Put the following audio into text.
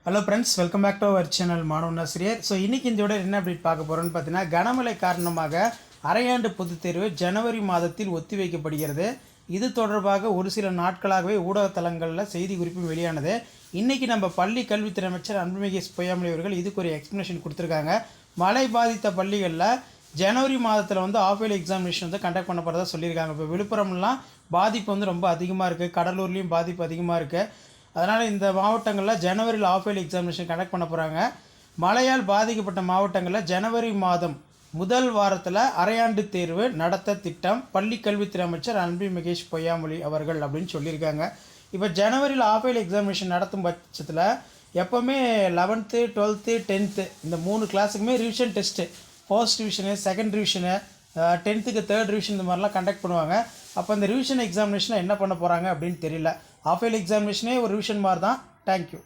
Hello friends, welcome back to our channel மாணவன் ஆசிரியர். So இன்றைக்கி இந்த விட என்ன அப்டேட் பார்க்க போகிறோன்னு பார்த்தீங்கன்னா, கனமழை காரணமாக அரையாண்டு பொதுத் தேர்வு ஜனவரி மாதத்தில் ஒத்திவைக்கப்படுகிறது. இது தொடர்பாக ஒரு சில நாட்களாகவே ஊடகத்தலங்களில் செய்தி குறிப்பு வெளியானது. இன்றைக்கி நம்ம பள்ளி கல்வித்துறை அமைச்சர் அன்புமிகு பொய்யாமொழி அவர்கள் இதுக்கு ஒரு எக்ஸ்ப்ளனேஷன் கொடுத்துருக்காங்க. மழை பாதித்த பள்ளிகளில் ஜனவரி மாதத்தில் ஆஃப் இயர்லி எக்ஸாமினேஷன் கண்டக்ட் பண்ண போகிறதா சொல்லியிருக்காங்க. இப்போ விழுப்புரம்லாம் பாதிப்பு ரொம்ப அதிகமாக இருக்குது, கடலூர்லேயும் பாதிப்பு அதிகமாக இருக்குது. அதனால் இந்த மாவட்டங்களில் ஜனவரியில் ஆஃப் இயர்லி எக்ஸாமினேஷன் கண்டக்ட் பண்ண போகிறாங்க. மழையால் பாதிக்கப்பட்ட மாவட்டங்களில் ஜனவரி மாதம் முதல் வாரத்தில் அரையாண்டு தேர்வு நடத்த திட்டம் பள்ளி கல்வித்துறை அமைச்சர் அன்புமிகு பொய்யாமொழி அவர்கள் அப்படின்னு சொல்லியிருக்காங்க. இப்போ ஜனவரியில் ஆஃப் இயர்லி எக்ஸாமினேஷன் நடத்தும் பட்சத்தில் எப்போவுமே 11th 12th 10th இந்த 3 கிளாஸுக்குமே revision test, first revision, second revision, 10th third revision இந்த மாதிரிலாம் கண்டக்ட் பண்ணுவாங்க. அப்போ அந்த ரிவிஷன் எக்ஸாமினேஷனில் என்ன பண்ண போகிறாங்க அப்படின்னு தெரியல. ஆஃப் இயர்லி எக்ஸாமினேஷனே ஒரு ரிவிஷன் மாதிரி தான். தேங்க்யூ.